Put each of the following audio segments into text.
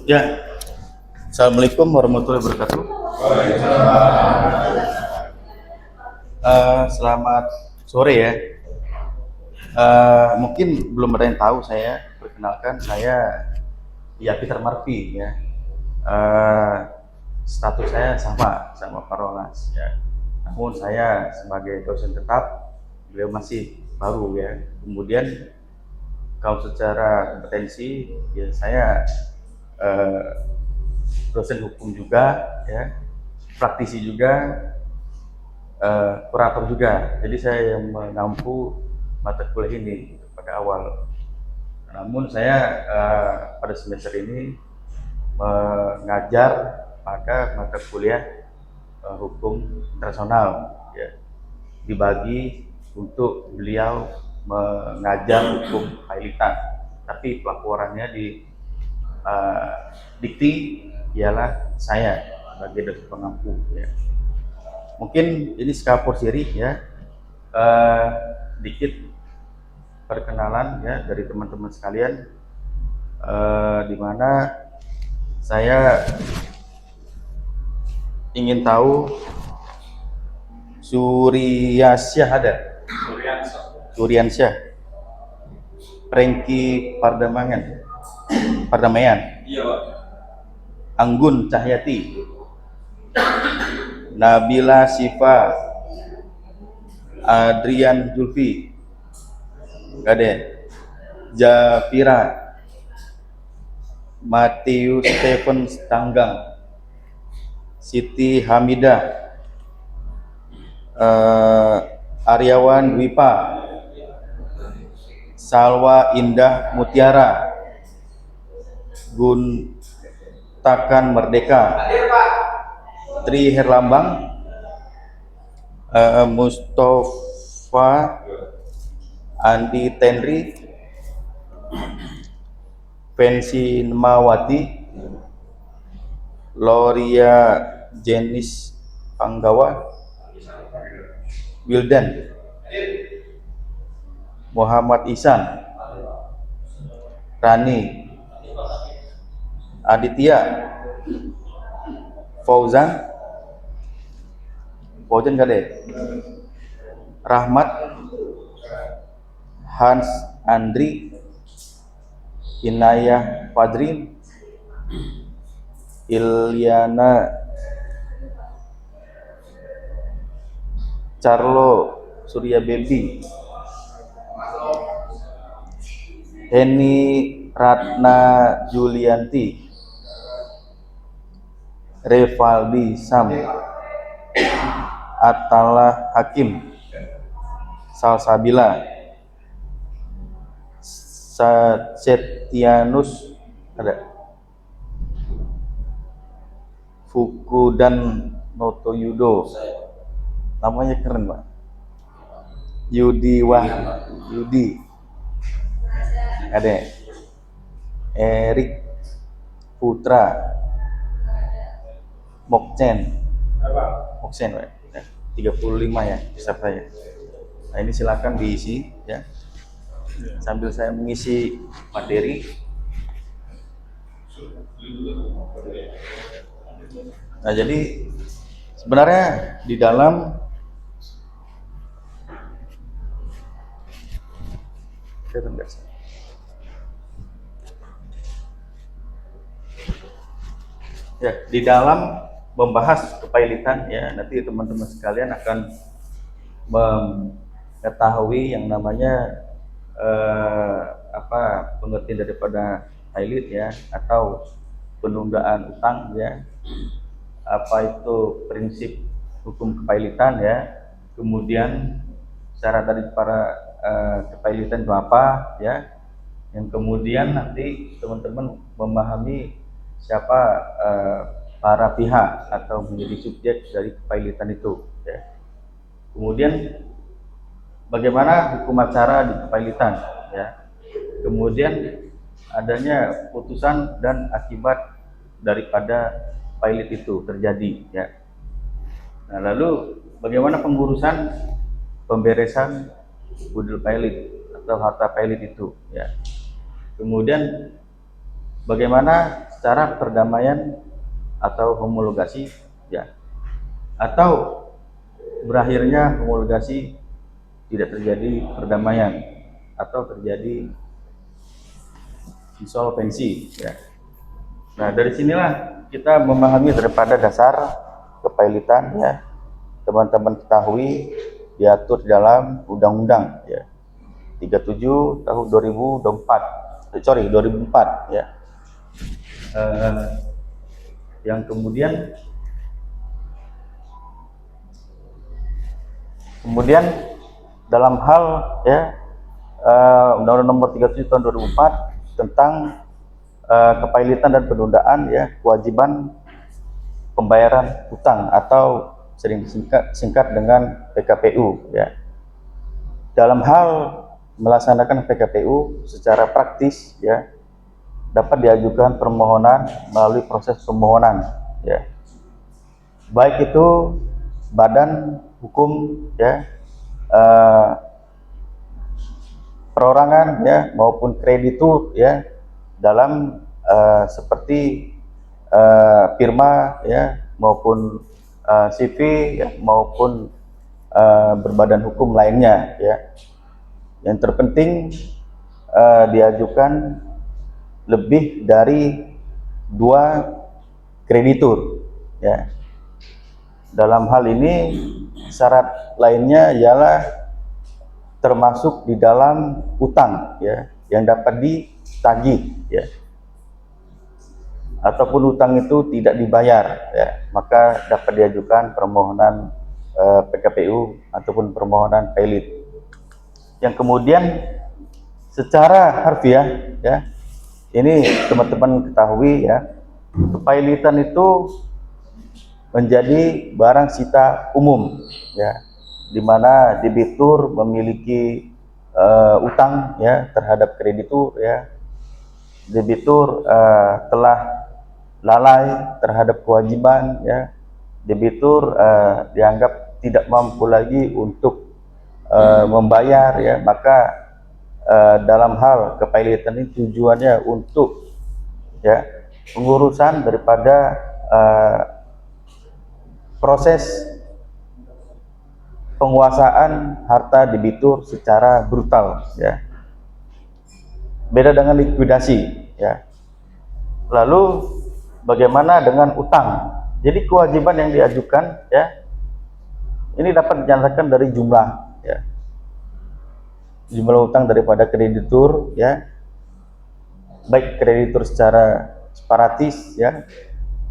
Ya, Assalamualaikum warahmatullahi wabarakatuh. Selamat sore ya. Mungkin belum ada yang tahu saya. Perkenalkan, saya Peter Marfi ya. Eh, Status saya sama Pak Rolas ya. Namun saya sebagai dosen tetap, beliau masih baru ya. Kemudian kalau secara kompetensi ya saya eh, dosen hukum juga ya, praktisi juga, kurator juga. Jadi saya yang mengampu mata kuliah ini pada awal. Namun saya pada semester ini mengajar pada mata kuliah hukum internasional ya. Dibagi untuk beliau mengajar hukum kepailitan, tapi pelaporannya di dikti ialah saya sebagai dosen pengampu ya. Mungkin ini skapur siri ya, eh, dikit perkenalan ya dari teman-teman sekalian, di mana saya ingin tahu Suryasyah ada? Suryansyah, Prengki Pardamaian, Iya, Pak. Anggun Cahyati, Nabila Syifa, Adrian Zulfi, Gade, Jafira, Matius Stephen Tanggang, Siti Hamidah, Aryawan Wipa, Salwa Indah Mutiara, Guntakan Merdeka, Tri Herlambang, Mustafa Andi Tenri, Pensi Nemawati, Loria Jenis Panggawa, Wildan, Muhammad Ihsan, Rani, Aditya, Fauzan Gade, Rahmat, Hans Andri, Inayah Fadrin, Ilyana, Carlo Surya Bebi, Heni Ratna Julianti, Revaldi Sam, Atala Hakim, Salsabila, Setianus ada, Fuku dan Noto Yudo, namanya keren Pak, Yudi ada, Erik Putra, Mokchen Pak. 35 ya peserta ya. Nah ini silakan diisi ya, sambil saya mengisi materi. Nah jadi sebenarnya di dalam membahas kepailitan ya, nanti teman-teman sekalian akan mengetahui yang namanya pengertian daripada pailit ya, atau penundaan utang ya, apa itu prinsip hukum kepailitan ya, kemudian syarat dari para kepailitan itu apa ya, yang kemudian nanti teman-teman memahami siapa para pihak atau menjadi subjek dari kepailitan itu ya. Kemudian bagaimana hukum acara di kepailitan ya. Kemudian adanya putusan dan akibat daripada pailit itu terjadi ya. Nah, lalu bagaimana pengurusan pemberesan budil pailit atau harta pailit itu ya. Kemudian bagaimana secara perdamaian atau homologasi, ya, atau berakhirnya homologasi tidak terjadi perdamaian atau terjadi insolvensi, ya. Nah, dari sinilah kita memahami daripada dasar kepailitan, ya. Teman-teman ketahui diatur dalam undang-undang, ya, 37 tahun 2004, ya. Yang kemudian dalam hal, ya, Undang-Undang Nomor 37 tahun 2004 tentang kepailitan dan penundaan, ya, kewajiban pembayaran utang atau sering disingkat dengan PKPU, ya. Dalam hal melaksanakan PKPU secara praktis, ya, dapat diajukan permohonan melalui proses permohonan, ya, baik itu badan hukum, ya, perorangan, ya, maupun kreditur, ya, dalam seperti firma, ya, maupun CV, ya, maupun berbadan hukum lainnya, ya. Yang terpenting diajukan lebih dari 2 kreditur, ya. Dalam hal ini syarat lainnya ialah termasuk di dalam utang, ya, yang dapat ditagih, ya, ataupun utang itu tidak dibayar, ya, maka dapat diajukan permohonan PKPU ataupun permohonan pailit. Yang kemudian secara harfiah, ya, ini teman-teman ketahui, ya, kepailitan itu menjadi barang sita umum, ya, di mana debitur memiliki utang, ya, terhadap kreditur, ya. Debitur telah lalai terhadap kewajiban, ya. Debitur dianggap tidak mampu lagi untuk membayar, ya, maka dalam hal kepailitan ini tujuannya untuk, ya, pengurusan daripada proses penguasaan harta debitur secara brutal, ya. Beda dengan likuidasi, ya. Lalu bagaimana dengan utang? Jadi kewajiban yang diajukan, ya, ini dapat dinyatakan dari jumlah, ya, jumlah utang daripada kreditur, ya, baik kreditur secara separatis, ya,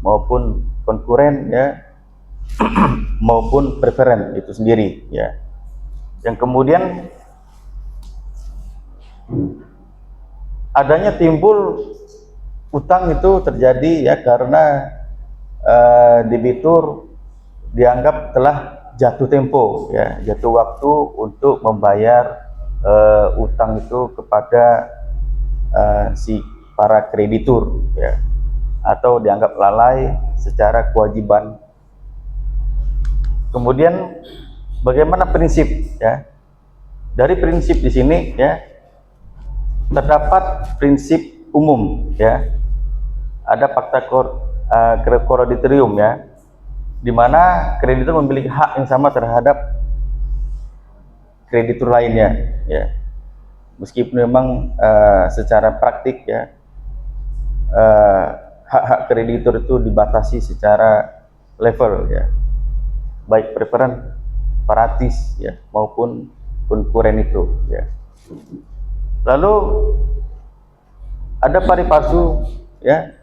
maupun konkuren, ya, maupun preferen itu sendiri, ya. Yang kemudian adanya timbul utang itu terjadi, ya, karena debitur dianggap telah jatuh tempo, ya, jatuh waktu untuk membayar utang itu kepada si para kreditur, ya, atau dianggap lalai secara kewajiban. Kemudian bagaimana prinsip, ya? Dari prinsip di sini, ya, terdapat prinsip umum, ya. Ada fakta kreditorium, ya, di mana kreditur memiliki hak yang sama terhadap kreditur lainnya, ya. Meskipun memang secara praktik, ya, hak-hak kreditur itu dibatasi secara level, ya, baik preferen, separatis, ya, maupun konkuren itu, ya. Lalu ada pari palsu, ya,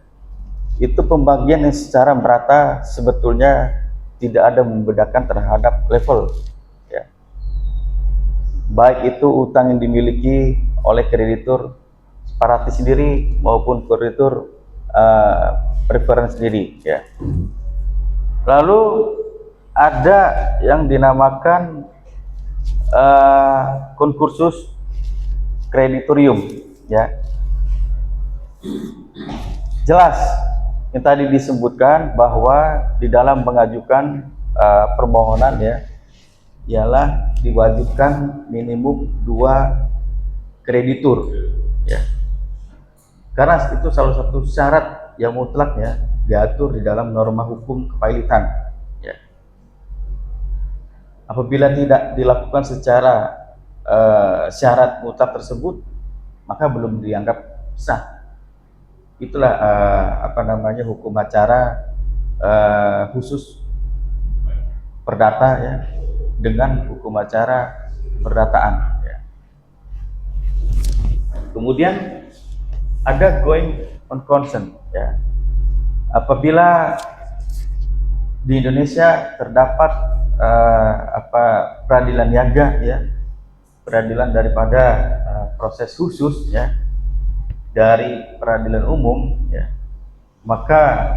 itu pembagian yang secara merata sebetulnya tidak ada membedakan terhadap level, ya, baik itu utang yang dimiliki oleh kreditur separatis sendiri maupun kreditur preferen sendiri, ya. Lalu ada yang dinamakan konkursus kreditorium, ya. Jelas yang tadi disebutkan bahwa di dalam mengajukan permohonan, ya, ialah diwajibkan minimum 2 kreditur, ya, karena itu salah satu syarat yang mutlak ya diatur di dalam norma hukum kepailitan. Ya. Apabila tidak dilakukan secara syarat mutlak tersebut, maka belum dianggap sah. Itulah hukum acara khusus perdata ya dengan hukum acara perdataan. Ya. Kemudian ada going on consent ya. Apabila di Indonesia terdapat peradilan niaga ya, peradilan daripada proses khusus ya dari peradilan umum ya, maka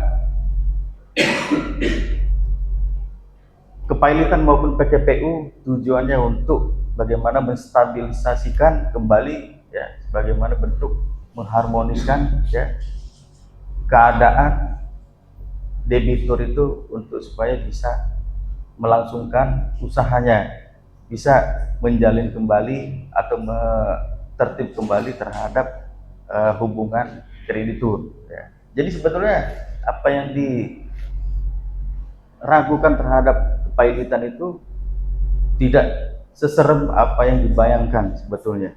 kepailitan maupun PKPU tujuannya untuk bagaimana menstabilisasikan kembali ya, bagaimana bentuk mengharmoniskan ya keadaan debitur itu untuk supaya bisa melangsungkan usahanya, bisa menjalin kembali atau tertib kembali terhadap hubungan kreditur ya. Jadi sebetulnya apa yang diragukan terhadap kepailitan itu tidak seserem apa yang dibayangkan sebetulnya.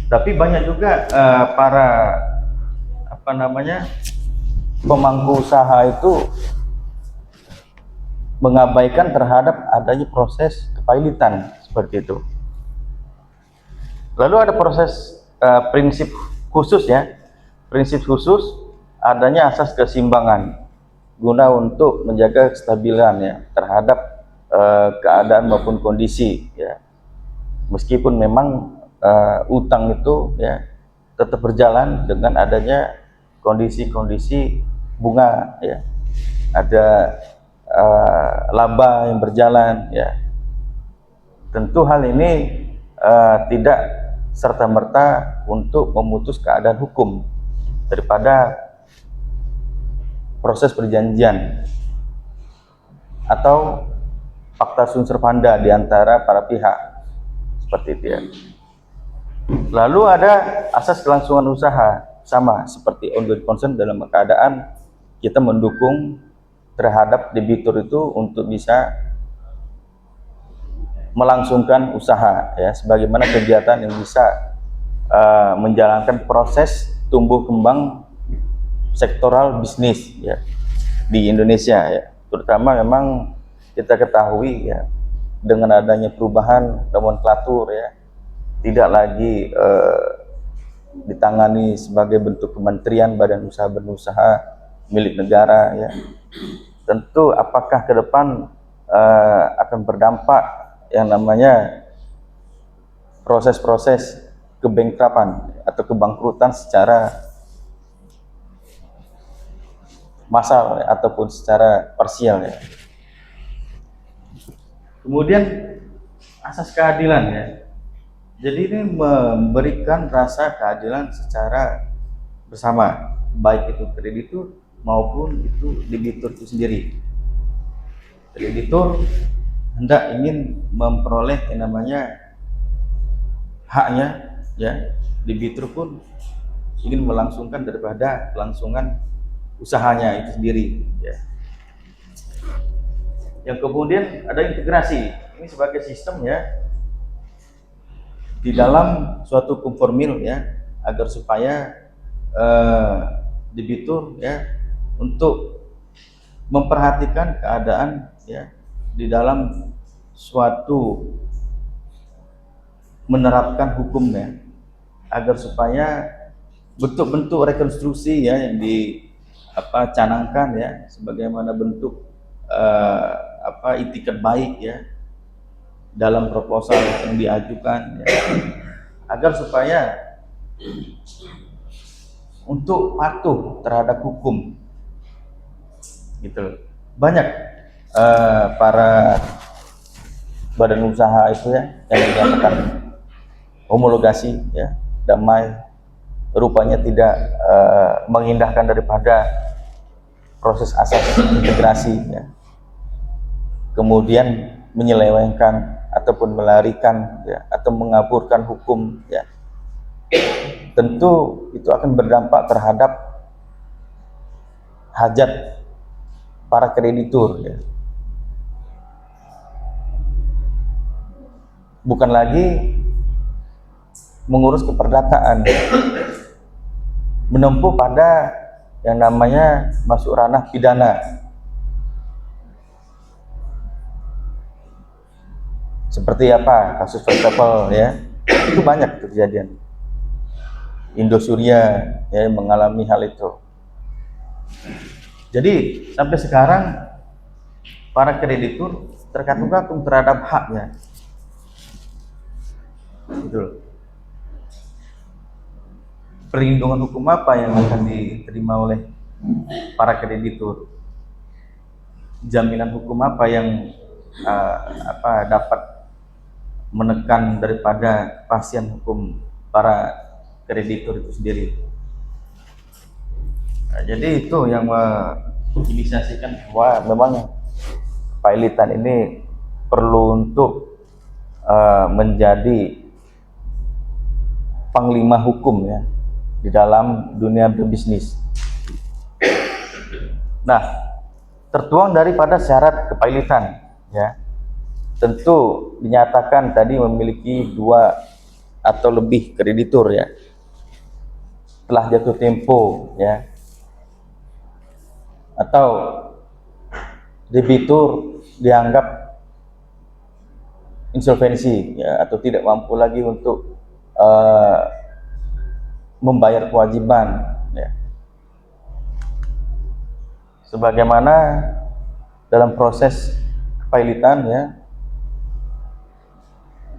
Tapi banyak juga para pemangku usaha itu mengabaikan terhadap adanya proses kepailitan seperti itu. Lalu ada proses prinsip khusus ya, prinsip khusus adanya asas keseimbangan guna untuk menjaga kestabilan ya terhadap keadaan maupun kondisi ya. Meskipun memang utang itu ya tetap berjalan dengan adanya kondisi-kondisi bunga ya, ada laba yang berjalan ya. Tentu hal ini tidak serta-merta untuk memutus keadaan hukum daripada proses perjanjian atau fakta sunt servanda di antara para pihak seperti itu ya. Lalu ada asas kelangsungan usaha, sama seperti ongoing consent dalam keadaan kita mendukung terhadap debitur itu untuk bisa melangsungkan usaha ya, sebagaimana kegiatan yang bisa menjalankan proses tumbuh kembang sektoral bisnis ya di Indonesia ya. Terutama memang kita ketahui ya, dengan adanya perubahan nomenklatur ya, tidak lagi ditangani sebagai bentuk kementerian, badan usaha berusaha milik negara ya. Tentu apakah ke depan akan berdampak yang namanya proses-proses kebangkrutan atau kebangkrutan secara massal ya, ataupun secara parsial ya. Kemudian asas keadilan ya. Jadi ini memberikan rasa keadilan secara bersama, baik itu kreditur maupun itu debitur itu sendiri. Kreditur hendak ingin memperoleh yang namanya haknya ya, debitur pun ingin melangsungkan daripada kelangsungan usahanya itu sendiri ya. Yang kemudian ada integrasi, ini sebagai sistem ya di dalam suatu konformil ya, agar supaya debitur ya untuk memperhatikan keadaan ya di dalam suatu menerapkan hukumnya, agar supaya bentuk-bentuk rekonstruksi ya yang canangkan ya sebagaimana bentuk itikat baik ya dalam proposal yang diajukan ya, agar supaya untuk patuh terhadap hukum gitu. Banyak para badan usaha itu ya yang dinyatakan homologasi ya damai, rupanya tidak mengindahkan daripada proses asas integrasi ya. Kemudian menyelewengkan ataupun melarikan ya, atau mengaburkan hukum ya. tentu itu akan berdampak terhadap hajat para kreditur ya. Bukan lagi mengurus keperdataan, menempuh pada yang namanya masuk ranah pidana. Seperti apa kasus first travel ya, itu banyak kejadian. Indosuria ya mengalami hal itu. Jadi sampai sekarang para kreditur terkatung-katung terhadap haknya. Betul. Perlindungan hukum apa yang akan diterima oleh para kreditur? Jaminan hukum apa yang dapat menekan daripada kepastian hukum para kreditur itu sendiri? Nah, jadi itu yang menginisiasikan bahwa memang kepailitan ini perlu untuk menjadi panglima hukum ya di dalam dunia berbisnis. Nah, tertuang daripada syarat kepailitan ya, tentu dinyatakan tadi memiliki 2 atau lebih kreditur ya, telah jatuh tempo ya, atau debitur dianggap insolvensi ya, atau tidak mampu lagi untuk membayar kewajiban ya. Sebagaimana dalam proses kepailitan ya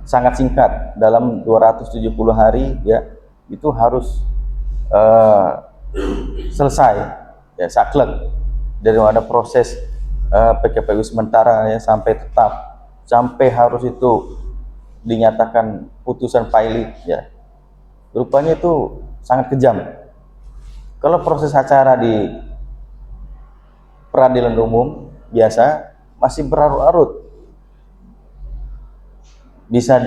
sangat singkat, dalam 270 hari ya itu harus selesai ya, saklek dari ada proses PKPU sementara ya sampai tetap, sampai harus itu dinyatakan putusan pailit ya. Rupanya itu sangat kejam. Kalau proses acara di peradilan umum biasa masih berlarut-larut, bisa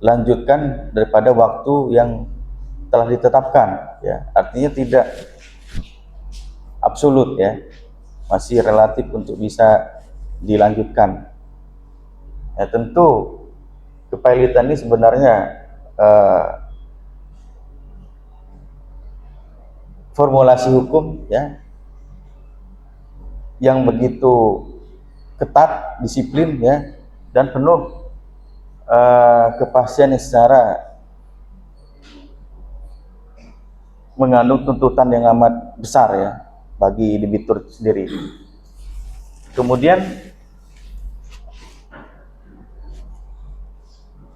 lanjutkan daripada waktu yang telah ditetapkan ya, artinya tidak absolut ya, masih relatif untuk bisa dilanjutkan ya. Tentu kepailitan ini sebenarnya formulasi hukum ya yang begitu ketat, disiplin ya, dan penuh kepastian yang secara mengandung tuntutan yang amat besar ya bagi debitur itu sendiri. Kemudian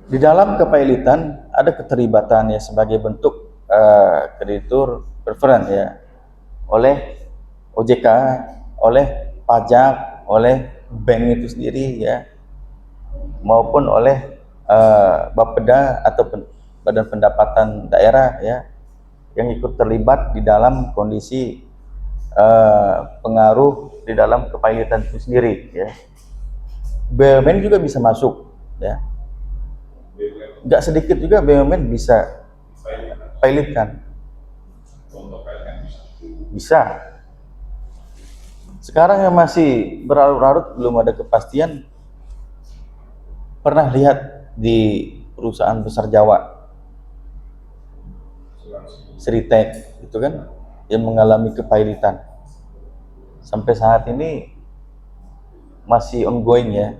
di dalam kepailitan ada keterlibatan ya sebagai bentuk kreditur preference ya oleh OJK, oleh pajak, oleh bank itu sendiri ya, maupun oleh Bapeda atau Badan Pendapatan Daerah ya, yang ikut terlibat di dalam kondisi pengaruh di dalam kepailitan itu sendiri ya. BUMN juga bisa masuk ya, nggak sedikit juga BUMN bisa pailitkan, bisa. Sekarang yang masih berlarut-larut belum ada kepastian, pernah lihat di perusahaan besar Jawa, Sritek itu kan yang mengalami kepailitan. Sampai saat ini masih ongoing ya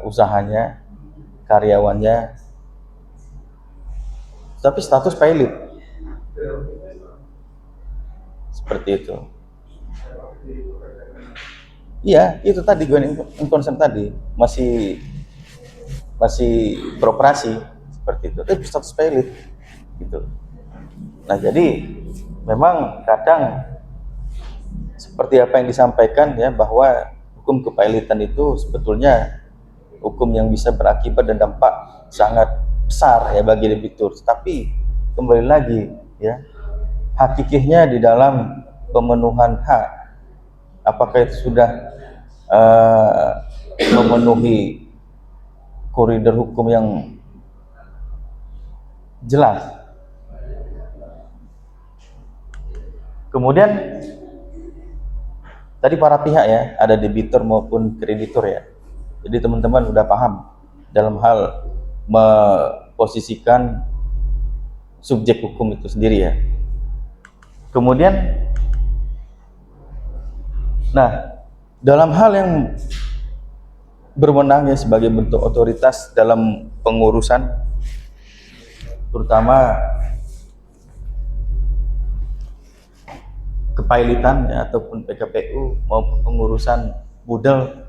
usahanya, karyawannya, tapi status pailit seperti itu. Iya, itu tadi gue concern tadi masih beroperasi seperti itu, tapi status pailit gitu. Nah, jadi memang kadang seperti apa yang disampaikan ya, bahwa hukum kepailitan itu sebetulnya hukum yang bisa berakibat dan dampak sangat besar ya bagi debitur. Tapi kembali lagi ya, hakikihnya di dalam pemenuhan hak, apakah itu sudah memenuhi koridor hukum yang jelas. Kemudian tadi para pihak ya, ada debitur maupun kreditur ya. Jadi teman-teman udah paham dalam hal memposisikan subjek hukum itu sendiri ya. Kemudian, nah, dalam hal yang berwenang ya sebagai bentuk otoritas dalam pengurusan, terutama kepailitan ya, ataupun PKPU maupun pengurusan budel,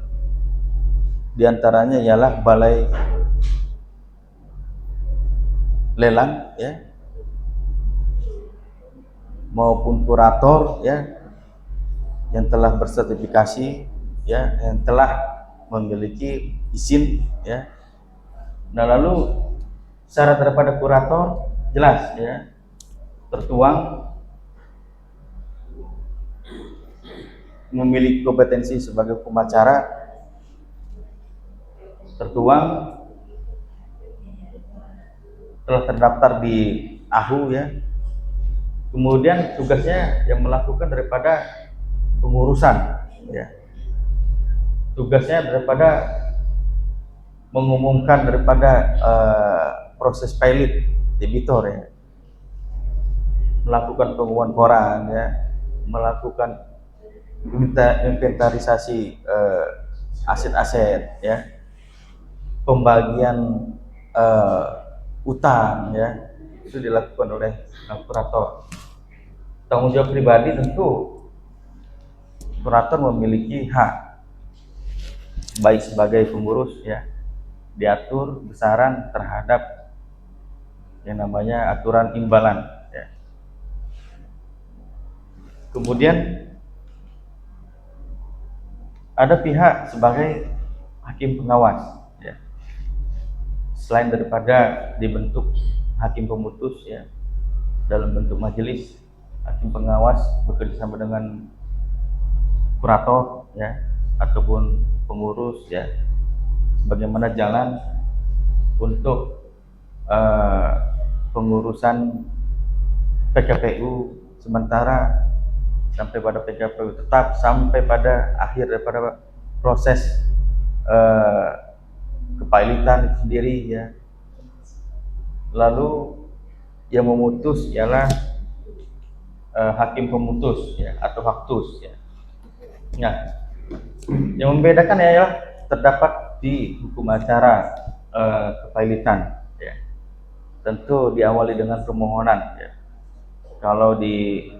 diantaranya ialah balai lelang ya, maupun kurator ya, yang telah bersertifikasi ya, yang telah memiliki izin ya. Nah, lalu syarat daripada kurator jelas ya, tertuang memiliki kompetensi sebagai hukum acara, tertuang telah terdaftar di AHU ya. Kemudian tugasnya yang melakukan daripada pengurusan ya, tugasnya daripada mengumumkan daripada proses pilot debitor ya, melakukan pengumuman koran ya, melakukan inventarisasi aset-aset ya, pembagian utang ya, itu dilakukan oleh kurator. Tanggung jawab pribadi tentu kurator memiliki hak baik sebagai pengurus ya, diatur besaran terhadap yang namanya aturan imbalan ya. Kemudian ada pihak sebagai hakim pengawas ya. Selain daripada dibentuk hakim pemutus ya dalam bentuk majelis, hakim pengawas bekerjasama dengan kurator ya ataupun pengurus ya, bagaimana jalan untuk pengurusan PKPU sementara sampai pada PKPU tetap, sampai pada akhir daripada proses kepailitan itu sendiri ya. Lalu yang memutus ialah hakim pemutus ya atau haktus ya. Nah, yang membedakan ialah terdapat di hukum acara kepailitan ya. Tentu diawali dengan permohonan ya. Kalau di